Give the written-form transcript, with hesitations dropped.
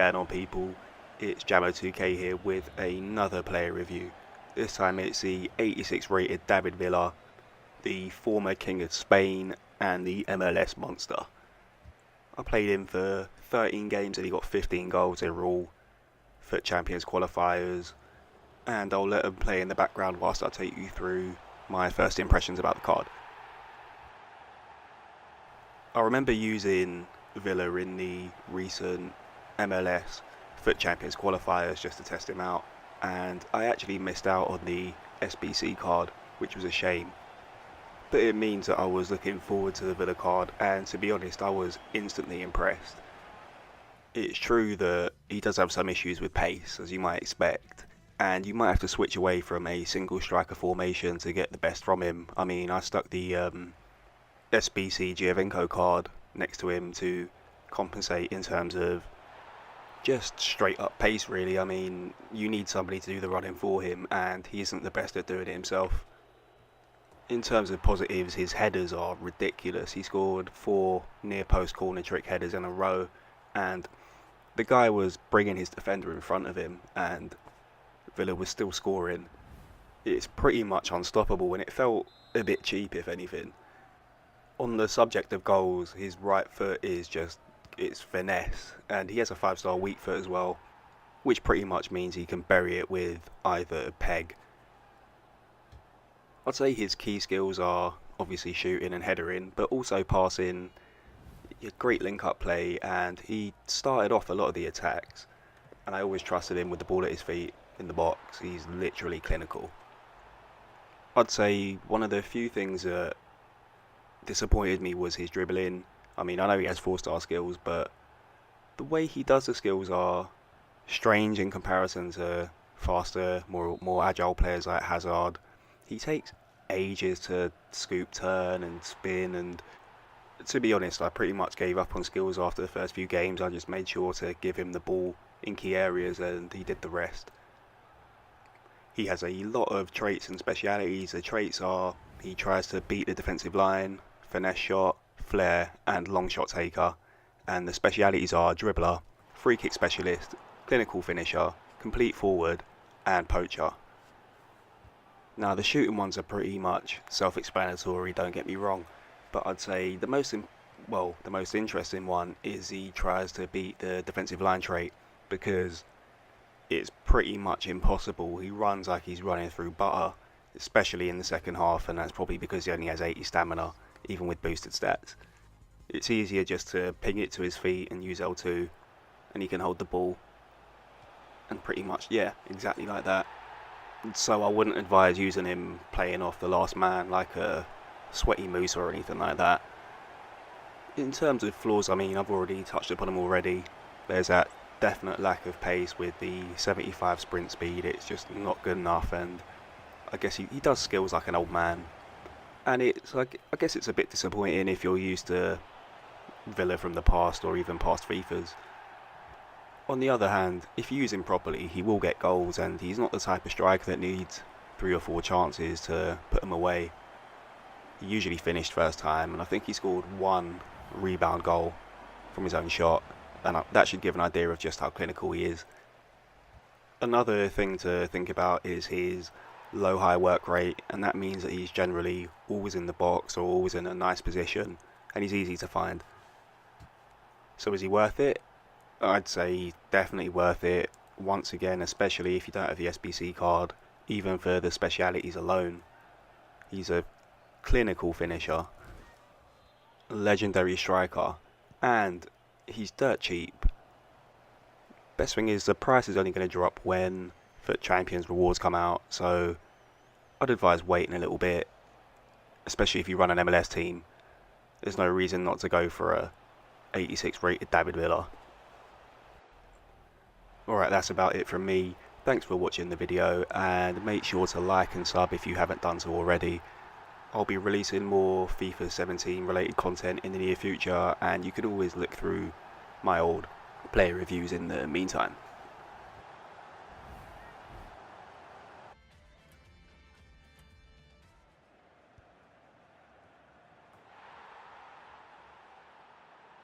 going on, people? It's Jamo2K here with another player review. This time it's the 86 rated David Villa, the former King of Spain and the MLS monster. I played him for 13 games and he got 15 goals overall for Champions qualifiers, and I'll let him play in the background whilst I take you through my first impressions about the card. I remember using Villa in the recent MLS Foot Champions qualifiers just to test him out, and I actually missed out on the SBC card, which was a shame. But it means that I was looking forward to the Villa card, and to be honest, I was instantly impressed. It's true that he does have some issues with pace, as you might expect, and you might have to switch away from a single striker formation to get the best from him. I mean, I stuck the SBC Giovinco card next to him to compensate in terms of just straight up pace, really. I mean, you need somebody to do the running for him, and he isn't the best at doing it himself. In terms of positives, his headers are ridiculous. He scored 4 near post corner trick headers in a row, and the guy was bringing his defender in front of him, and Villa was still scoring. It's pretty much unstoppable, and it felt a bit cheap, if anything. On the subject of goals, his right foot is just, it's finesse, and he has a 5-star weak foot as well, which pretty much means he can bury it with either peg. I'd say his key skills are obviously shooting and headering, but also passing, great link-up play, and he started off a lot of the attacks, and I always trusted him with the ball at his feet in the box. He's literally clinical. I'd say one of the few things that disappointed me was his dribbling. I mean, I know he has 4-star skills, but the way he does the skills are strange in comparison to faster, more agile players like Hazard. He takes ages to scoop, turn and spin, and to be honest, I pretty much gave up on skills after the first few games. I just made sure to give him the ball in key areas and he did the rest. He has a lot of traits and specialities. The traits are, he tries to beat the defensive line, finesse shot, flair and long shot taker, and the specialities are dribbler, free kick specialist, clinical finisher, complete forward and poacher. Now the shooting ones are pretty much self-explanatory, don't get me wrong, but I'd say the most interesting one is he tries to beat the defensive line trait, because it's pretty much impossible. He runs like he's running through butter, especially in the second half, and that's probably because he only has 80 stamina, even with boosted stats. It's easier just to ping it to his feet and use L2, and he can hold the ball, and pretty much, yeah, exactly like that. So I wouldn't advise using him playing off the last man like a sweaty moose or anything like that. In terms of flaws, I mean, I've already touched upon them already. There's that definite lack of pace with the 75 sprint speed. It's just not good enough, and I guess he does skills like an old man. And it's like, I guess it's a bit disappointing if you're used to Villa from the past or even past FIFAs. On the other hand, if you use him properly, he will get goals, and he's not the type of striker that needs 3 or 4 chances to put them away. He usually finished first time, and I think he scored 1 rebound goal from his own shot, and that should give an idea of just how clinical he is. Another thing to think about is his low-high work rate, and that means that he's generally always in the box or always in a nice position, and he's easy to find. So is he worth it? I'd say definitely worth it, once again, especially if you don't have the SBC card, even for the specialities alone. He's a clinical finisher, legendary striker, and he's dirt cheap. Best thing is the price is only going to drop when Foot Champions rewards come out, so I'd advise waiting a little bit, especially if you run an MLS team. There's no reason not to go for a 86 rated David Villa. Alright, that's about it from me. Thanks for watching the video, and make sure to like and sub if you haven't done so already. I'll be releasing more FIFA 17 related content in the near future, and you can always look through my old player reviews in the meantime.